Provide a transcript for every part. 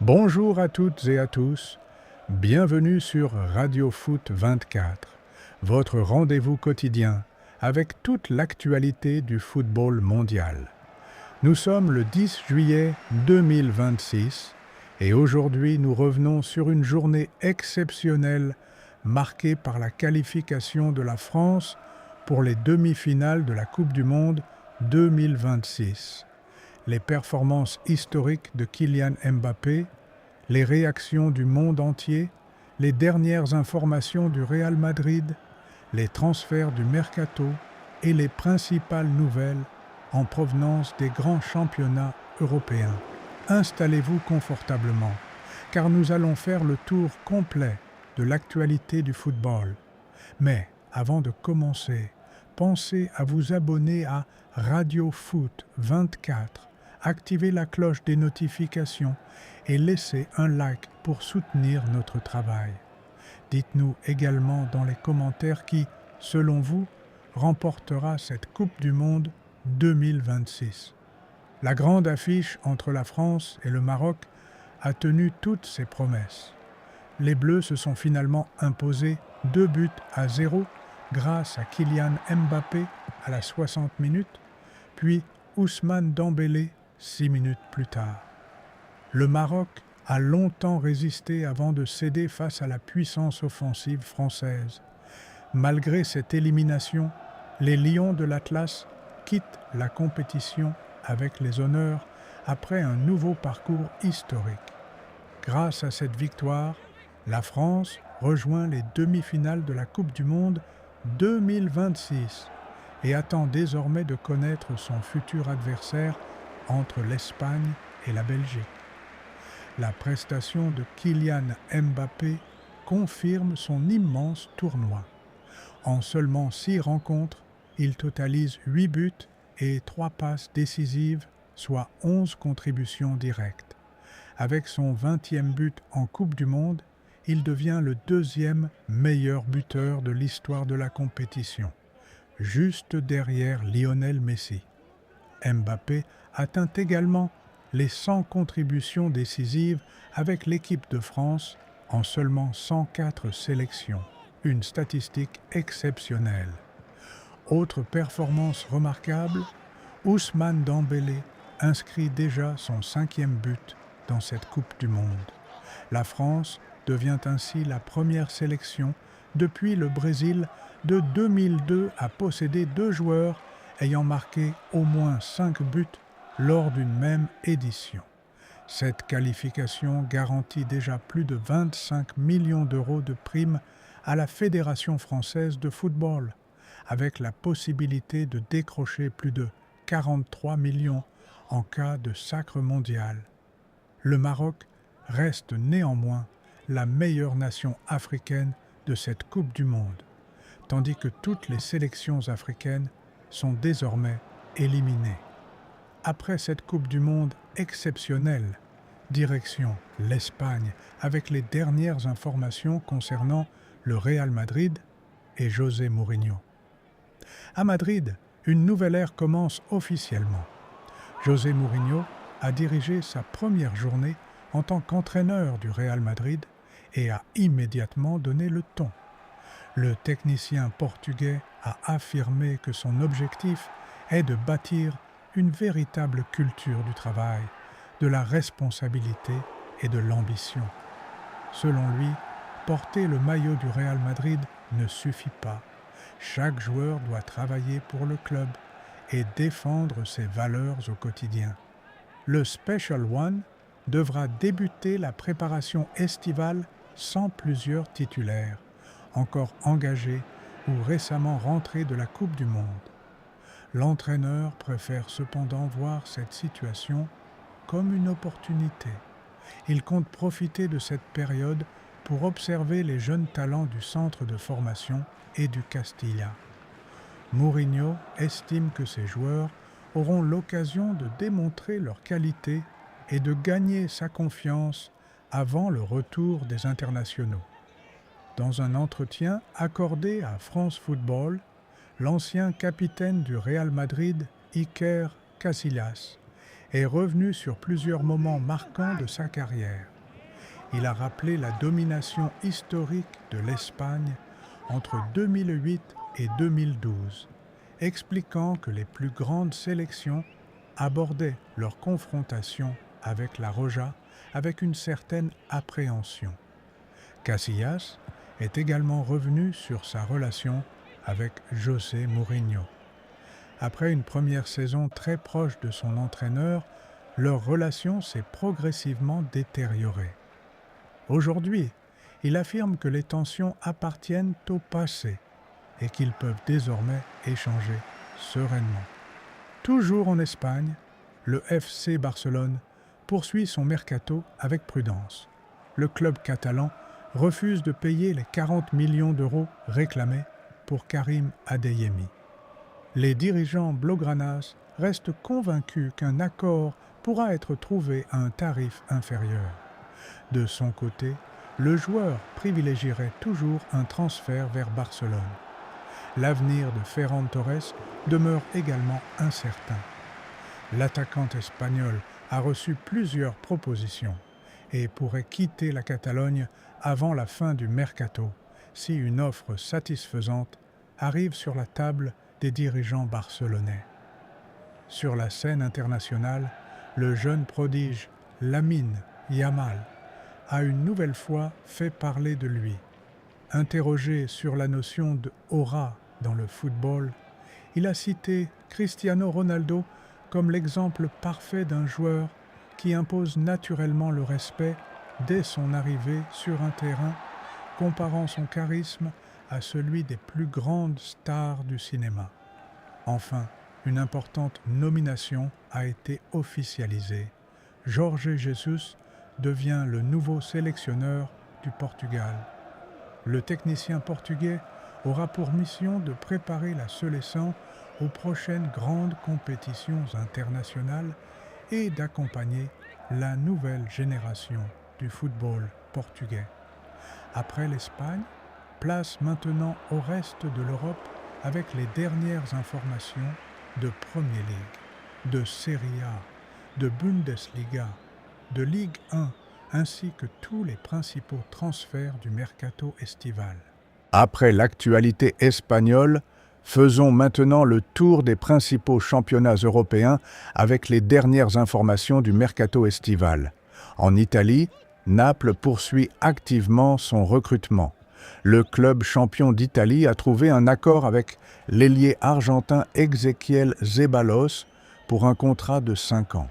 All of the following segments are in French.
Bonjour à toutes et à tous, bienvenue sur Radio Foot 24, votre rendez-vous quotidien avec toute l'actualité du football mondial. Nous sommes le 10 juillet 2026 et aujourd'hui nous revenons sur une journée exceptionnelle marquée par la qualification de la France pour les demi-finales de la Coupe du Monde 2026. Les performances historiques de Kylian Mbappé, les réactions du monde entier, les dernières informations du Real Madrid, les transferts du Mercato et les principales nouvelles en provenance des grands championnats européens. Installez-vous confortablement, car nous allons faire le tour complet de l'actualité du football. Mais avant de commencer, pensez à vous abonner à Radio Foot 24, activez la cloche des notifications et laissez un like pour soutenir notre travail. Dites-nous également dans les commentaires qui, selon vous, remportera cette Coupe du Monde 2026. La grande affiche entre la France et le Maroc a tenu toutes ses promesses. Les Bleus se sont finalement imposés 2-0 grâce à Kylian Mbappé à la 60 minutes, puis Ousmane Dembélé 6 minutes plus tard. Le Maroc a longtemps résisté avant de céder face à la puissance offensive française. Malgré cette élimination, les Lions de l'Atlas quittent la compétition avec les honneurs après un nouveau parcours historique. Grâce à cette victoire, la France rejoint les demi-finales de la Coupe du Monde 2026 et attend désormais de connaître son futur adversaire entre l'Espagne et la Belgique. La prestation de Kylian Mbappé confirme son immense tournoi. En seulement 6 rencontres, il totalise 8 buts et 3 passes décisives, soit 11 contributions directes. Avec son 20e but en Coupe du Monde, il devient le 2e meilleur buteur de l'histoire de la compétition, juste derrière Lionel Messi. Mbappé atteint également les 100 contributions décisives avec l'équipe de France en seulement 104 sélections, une statistique exceptionnelle. Autre performance remarquable, Ousmane Dembélé inscrit déjà son 5e but dans cette Coupe du Monde. La France devient ainsi la première sélection depuis le Brésil de 2002 à posséder 2 joueurs ayant marqué au moins 5 buts lors d'une même édition. Cette qualification garantit déjà plus de 25 millions d'euros de primes à la Fédération française de football, avec la possibilité de décrocher plus de 43 millions en cas de sacre mondial. Le Maroc reste néanmoins la meilleure nation africaine de cette Coupe du Monde, tandis que toutes les sélections africaines sont désormais éliminées. Après cette Coupe du Monde exceptionnelle, direction l'Espagne avec les dernières informations concernant le Real Madrid et José Mourinho. À Madrid, une nouvelle ère commence officiellement. José Mourinho a dirigé sa première journée en tant qu'entraîneur du Real Madrid et a immédiatement donné le ton. Le technicien portugais a affirmé que son objectif est de bâtir une véritable culture du travail, de la responsabilité et de l'ambition. Selon lui, porter le maillot du Real Madrid ne suffit pas. Chaque joueur doit travailler pour le club et défendre ses valeurs au quotidien. Le Special One devra débuter la préparation estivale sans plusieurs titulaires, encore engagés ou récemment rentrés de la Coupe du Monde. L'entraîneur préfère cependant voir cette situation comme une opportunité. Il compte profiter de cette période pour observer les jeunes talents du centre de formation et du Castilla. Mourinho estime que ces joueurs auront l'occasion de démontrer leur qualité et de gagner sa confiance avant le retour des internationaux. Dans un entretien accordé à France Football, l'ancien capitaine du Real Madrid, Iker Casillas, est revenu sur plusieurs moments marquants de sa carrière. il a rappelé la domination historique de l'Espagne entre 2008 et 2012, expliquant que les plus grandes sélections abordaient leur confrontation avec la Roja avec une certaine appréhension. Casillas est également revenu sur sa relation avec José Mourinho. Après une première saison très proche de son entraîneur, leur relation s'est progressivement détériorée. Aujourd'hui, il affirme que les tensions appartiennent au passé et qu'ils peuvent désormais échanger sereinement. Toujours en Espagne, le FC Barcelone poursuit son mercato avec prudence. Le club catalan refuse de payer les 40 millions d'euros réclamés pour Karim Adeyemi. Les dirigeants blaugranas restent convaincus qu'un accord pourra être trouvé à un tarif inférieur. De son côté, le joueur privilégierait toujours un transfert vers Barcelone. L'avenir de Ferran Torres demeure également incertain. L'attaquant espagnol a reçu plusieurs propositions et pourrait quitter la Catalogne avant la fin du mercato si une offre satisfaisante arrive sur la table des dirigeants barcelonais. Sur la scène internationale, le jeune prodige Lamine Yamal a une nouvelle fois fait parler de lui. Interrogé sur la notion de aura dans le football, il a cité Cristiano Ronaldo comme l'exemple parfait d'un joueur qui impose naturellement le respect dès son arrivée sur un terrain, comparant son charisme à celui des plus grandes stars du cinéma. Enfin, une importante nomination a été officialisée. Jorge Jesus devient le nouveau sélectionneur du Portugal. Le technicien portugais aura pour mission de préparer la sélection aux prochaines grandes compétitions internationales et d'accompagner la nouvelle génération du football portugais. Après l'Espagne, place maintenant au reste de l'Europe avec les dernières informations de Premier League, de Serie A, de Bundesliga, de Ligue 1, ainsi que tous les principaux transferts du mercato estival. Après l'actualité espagnole, faisons maintenant le tour des principaux championnats européens avec les dernières informations du mercato estival. En Italie, Naples poursuit activement son recrutement. Le club champion d'Italie a trouvé un accord avec l'ailier argentin Ezequiel Zeballos pour un contrat de 5 ans.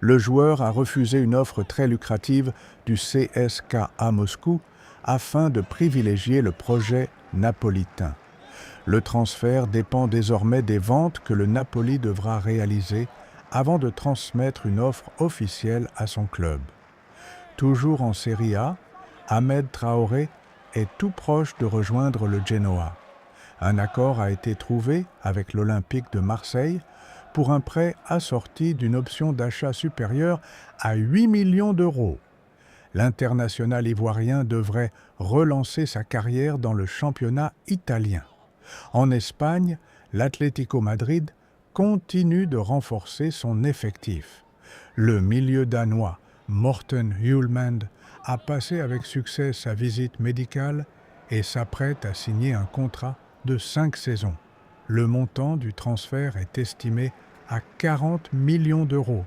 Le joueur a refusé une offre très lucrative du CSKA Moscou afin de privilégier le projet napolitain. Le transfert dépend désormais des ventes que le Napoli devra réaliser avant de transmettre une offre officielle à son club. Toujours en Serie A, Ahmed Traoré est tout proche de rejoindre le Genoa. Un accord a été trouvé avec l'Olympique de Marseille pour un prêt assorti d'une option d'achat supérieure à 8 millions d'euros. L'international ivoirien devrait relancer sa carrière dans le championnat italien. En Espagne, l'Atlético Madrid continue de renforcer son effectif. Le milieu danois Morten Hjulmand a passé avec succès sa visite médicale et s'apprête à signer un contrat de 5 saisons. Le montant du transfert est estimé à 40 millions d'euros,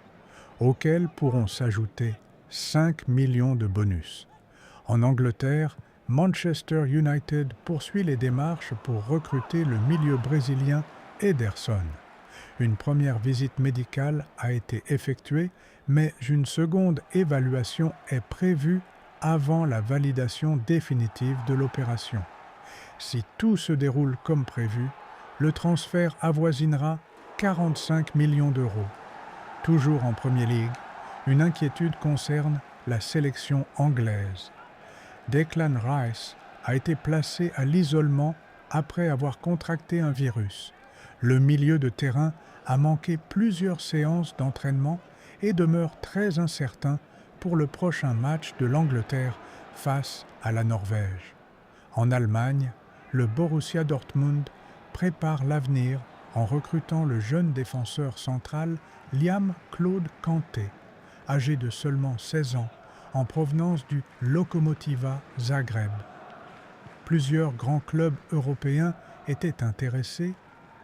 auxquels pourront s'ajouter 5 millions de bonus. En Angleterre, Manchester United poursuit les démarches pour recruter le milieu brésilien Ederson. Une première visite médicale a été effectuée, mais une seconde évaluation est prévue avant la validation définitive de l'opération. Si tout se déroule comme prévu, le transfert avoisinera 45 millions d'euros. Toujours en Premier League, une inquiétude concerne la sélection anglaise. Declan Rice a été placé à l'isolement après avoir contracté un virus. Le milieu de terrain a manqué plusieurs séances d'entraînement et demeure très incertain pour le prochain match de l'Angleterre face à la Norvège. En Allemagne, le Borussia Dortmund prépare l'avenir en recrutant le jeune défenseur central Liam Claude Kanté, âgé de seulement 16 ans, en provenance du Lokomotiva Zagreb. Plusieurs grands clubs européens étaient intéressés,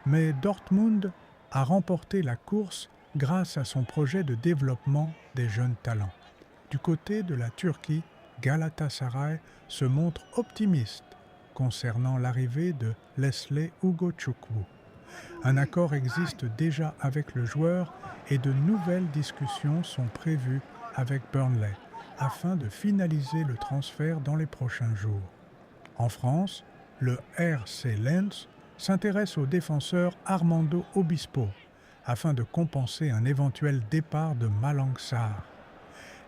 mais Dortmund a remporté la course grâce à son projet de développement des jeunes talents. Du côté de la Turquie, Galatasaray se montre optimiste concernant l'arrivée de Leslie Ugochukwu. Un accord existe déjà avec le joueur et de nouvelles discussions sont prévues avec Burnley afin de finaliser le transfert dans les prochains jours. En France, le RC Lens s'intéresse au défenseur Armando Obispo afin de compenser un éventuel départ de Malang Sarr.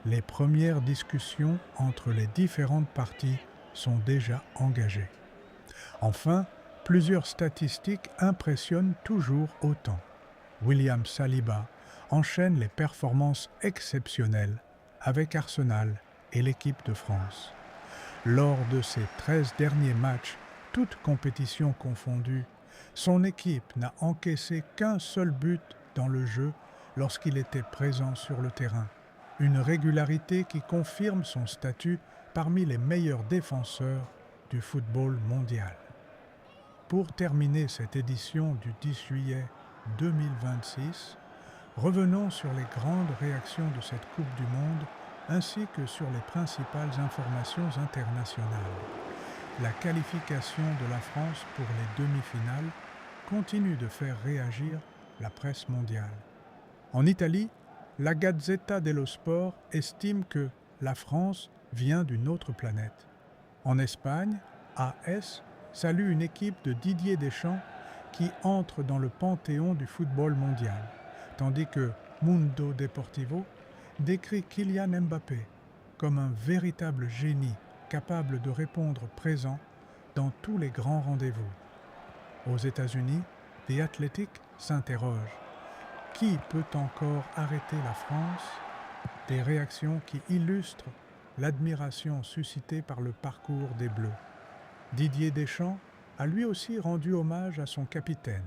Les premières discussions entre les différentes parties sont déjà engagées. Enfin, plusieurs statistiques impressionnent toujours autant. William Saliba enchaîne les performances exceptionnelles avec Arsenal et l'équipe de France. Lors de ses 13 derniers matchs, toutes compétitions confondues, son équipe n'a encaissé qu'un seul but dans le jeu lorsqu'il était présent sur le terrain. Une régularité qui confirme son statut parmi les meilleurs défenseurs du football mondial. Pour terminer cette édition du 10 juillet 2026, revenons sur les grandes réactions de cette Coupe du Monde ainsi que sur les principales informations internationales. La qualification de la France pour les demi-finales continue de faire réagir la presse mondiale. En Italie, la Gazzetta dello Sport estime que la France vient d'une autre planète. En Espagne, AS salue une équipe de Didier Deschamps qui entre dans le panthéon du football mondial, tandis que Mundo Deportivo décrit Kylian Mbappé comme un véritable génie capable de répondre présent dans tous les grands rendez-vous. Aux États-Unis, The Athletic s'interroge. Qui peut encore arrêter la France? Des réactions qui illustrent l'admiration suscitée par le parcours des Bleus. Didier Deschamps a lui aussi rendu hommage à son capitaine.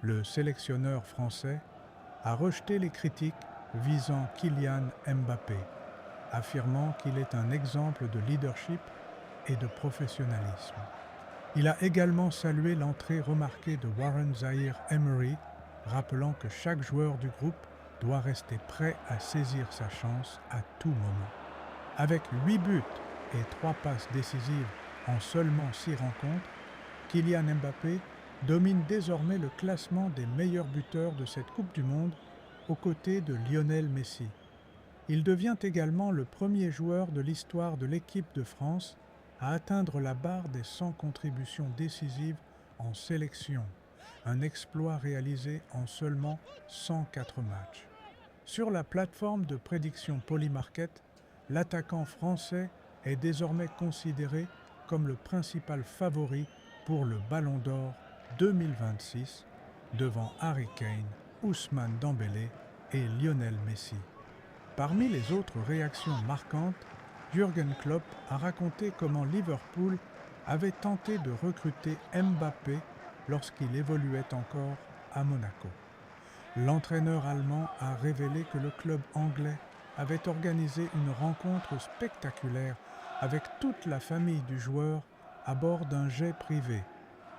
Le sélectionneur français a rejeté les critiques visant Kylian Mbappé, affirmant qu'il est un exemple de leadership et de professionnalisme. Il a également salué l'entrée remarquée de Warren Zaïre-Emery, rappelant que chaque joueur du groupe doit rester prêt à saisir sa chance à tout moment. Avec 8 buts et 3 passes décisives en seulement 6 rencontres, Kylian Mbappé domine désormais le classement des meilleurs buteurs de cette Coupe du Monde aux côtés de Lionel Messi. Il devient également le premier joueur de l'histoire de l'équipe de France à atteindre la barre des 100 contributions décisives en sélection, un exploit réalisé en seulement 104 matchs. Sur la plateforme de prédiction Polymarket, l'attaquant français est désormais considéré comme le principal favori pour le Ballon d'Or 2026 devant Harry Kane, Ousmane Dembélé et Lionel Messi. Parmi les autres réactions marquantes, Jürgen Klopp a raconté comment Liverpool avait tenté de recruter Mbappé lorsqu'il évoluait encore à Monaco. L'entraîneur allemand a révélé que le club anglais avait organisé une rencontre spectaculaire avec toute la famille du joueur à bord d'un jet privé,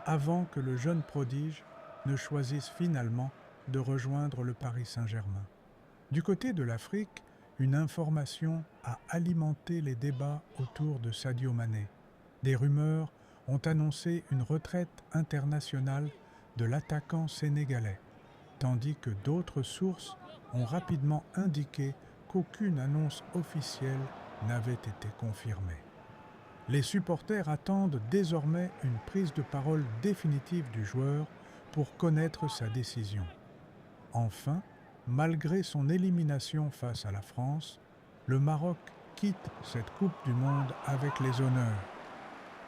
avant que le jeune prodige ne choisisse finalement de rejoindre le Paris Saint-Germain. Du côté de l'Afrique, une information a alimenté les débats autour de Sadio Mané. Des rumeurs ont annoncé une retraite internationale de l'attaquant sénégalais, tandis que d'autres sources ont rapidement indiqué qu'aucune annonce officielle n'avait été confirmée. Les supporters attendent désormais une prise de parole définitive du joueur pour connaître sa décision. Enfin, malgré son élimination face à la France, le Maroc quitte cette Coupe du Monde avec les honneurs.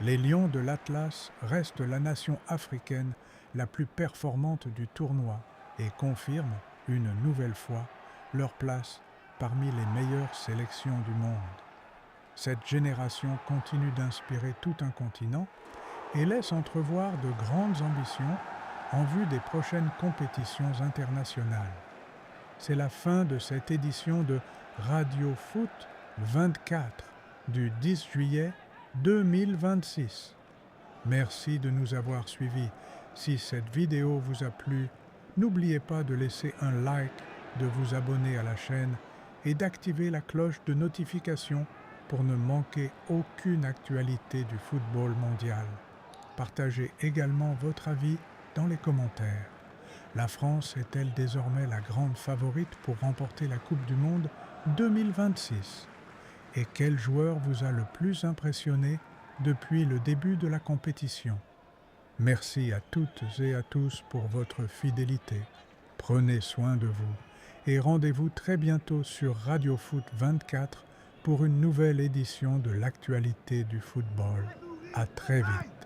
Les Lions de l'Atlas restent la nation africaine la plus performante du tournoi et confirment, une nouvelle fois, leur place parmi les meilleures sélections du monde. Cette génération continue d'inspirer tout un continent et laisse entrevoir de grandes ambitions en vue des prochaines compétitions internationales. C'est la fin de cette édition de Radio Foot 24 du 10 juillet 2026. Merci de nous avoir suivis. Si cette vidéo vous a plu, n'oubliez pas de laisser un like, de vous abonner à la chaîne et d'activer la cloche de notification pour ne manquer aucune actualité du football mondial. Partagez également votre avis dans les commentaires. La France est-elle désormais la grande favorite pour remporter la Coupe du Monde 2026? Et quel joueur vous a le plus impressionné depuis le début de la compétition? Merci à toutes et à tous pour votre fidélité. Prenez soin de vous et rendez-vous très bientôt sur Radio Foot 24 pour une nouvelle édition de l'actualité du football. À très vite.